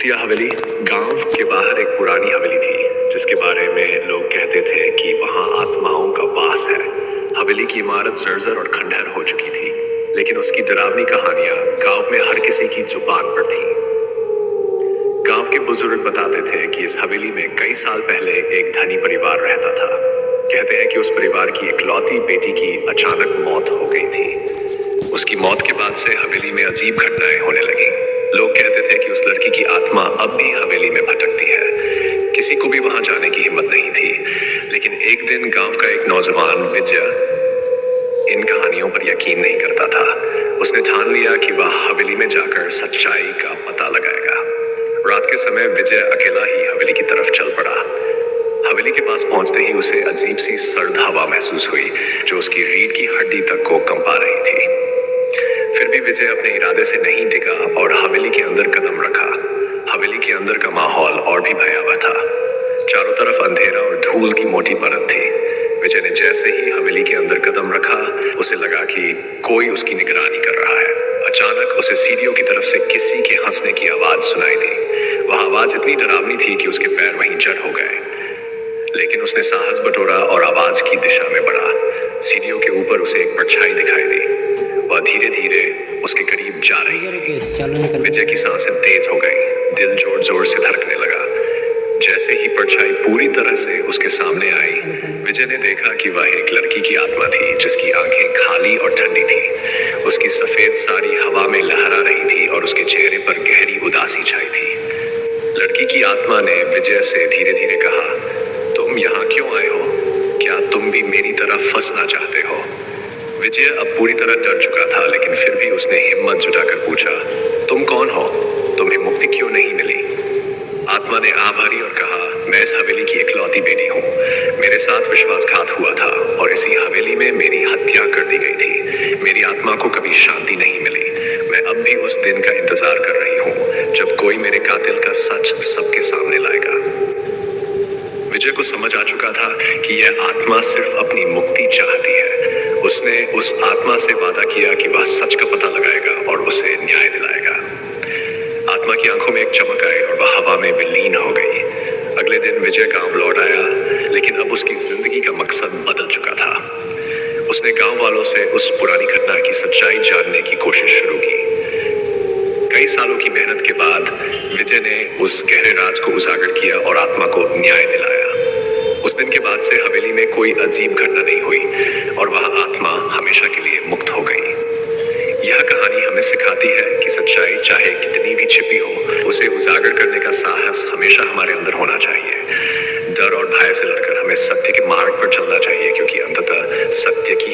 यह हवेली गांव के बाहर एक पुरानी हवेली थी जिसके बारे में लोग कहते थे कि वहां आत्माओं का वास है। हवेली की इमारत जर्जर और खंडहर हो चुकी थी, लेकिन उसकी डरावनी कहानियां गांव में हर किसी की जुबान पर थी। गांव के बुजुर्ग बताते थे कि इस हवेली में कई साल पहले एक धनी परिवार रहता था। कहते हैं कि उस परिवार की इकलौती बेटी की अचानक मौत हो गई थी। उसकी मौत के बाद से हवेली में अजीब घटनाएं होने लगी। लोग कहते थे कि उस लड़की की आत्मा अब भी हवेली में भटकती है। किसी को भी वहां जाने की हिम्मत नहीं थी, लेकिन एक दिन गांव का एक नौजवान विजय इन कहानियों पर यकीन नहीं करता था। उसने ठान लिया कि वह हवेली में जाकर सच्चाई का पता लगाएगा। रात के समय विजय अकेला ही हवेली की तरफ चल पड़ा। हवेली के पास पहुंचते ही उसे अजीब सी सर्द हवा महसूस हुई जो उसकी रीढ़ की हड्डी तक को कंपा रही थी। फिर भी विजय अपने इरादे से नहीं टिका और हवेली के अंदर कदम रखा। हवेली के अंदर का माहौल और भी भयावह था। चारों तरफ अंधेरा और धूल की मोटी परत थी। विजय ने जैसे ही हवेली के अंदर कदम रखा, उसे लगा कि कोई उसकी निगरानी कर रहा है। अचानक उसे सीढ़ियों की तरफ से किसी के हंसने की आवाज सुनाई दी। वह आवाज इतनी डरावनी थी कि उसके पैर वहीं जड़ हो गए, लेकिन उसने साहस बटोरा और आवाज की दिशा में बढ़ा। सीढ़ियों के ऊपर उसे एक परछाई दिखाई दी। वह धीरे धीरे उसके करीब जा रही थी। विजय की सांसें तेज हो गई, दिल जोर जोर से धड़कने लगा। जैसे ही परछाई पूरी तरह से उसके सामने आई, विजय ने देखा कि वह एक लड़की की आत्मा थी जिसकी आंखें खाली और ठंडी थी। उसकी सफेद साड़ी हवा में लहरा रही थी और उसके चेहरे पर गहरी उदासी छाई थी। लड़की की आत्मा ने विजय से धीरे धीरे कहा, तुम यहाँ क्यों आए हो? क्या तुम भी मेरी तरह फंसना चाहते हो? विजय अब पूरी तरह डर चुका था, लेकिन फिर भी उसने हिम्मत जुटाकर पूछा, तुम कौन हो? तुम्हें मुक्ति क्यों नहीं मिली? आत्मा ने आभारी और कहा, मैं इस हवेली की इकलौती बेटी हूँ। मेरे साथ विश्वासघात हुआ था और इसी हवेली में मेरी हत्या कर दी गई थी। मेरी आत्मा को कभी शांति नहीं मिली। मैं अब भी उस दिन का इंतजार कर रही हूँ जब कोई मेरे कातिल का सच सबके सामने लाएगा। विजय को समझ आ चुका था कि यह आत्मा सिर्फ अपनी मुक्ति चाहती है। उसने उस आत्मा से वादा किया कि वह सच का पता लगाएगा और उसे न्याय दिलाएगा। आत्मा की आंखों में एक चमक आई और वह हवा में विलीन हो गई। अगले दिन विजय गांव लौट आया, लेकिन अब उसकी जिंदगी का मकसद बदल चुका था। उसने गांव वालों से उस पुरानी घटना की सच्चाई जानने की कोशिश शुरू की। कई सालों की मेहनत के बाद विजय ने उस गहरे राज को उजागर किया और आत्मा को न्याय दिलाया। उस दिन के बाद से हवेली में कोई अजीब घटना नहीं हुई और वह आत्मा हमेशा के लिए मुक्त हो गई। यह कहानी हमें सिखाती है कि सच्चाई चाहे कितनी भी छिपी हो, उसे उजागर करने का साहस हमेशा हमारे अंदर होना चाहिए। डर और भय से लड़कर हमें सत्य के मार्ग पर चलना चाहिए, क्योंकि अंततः सत्य की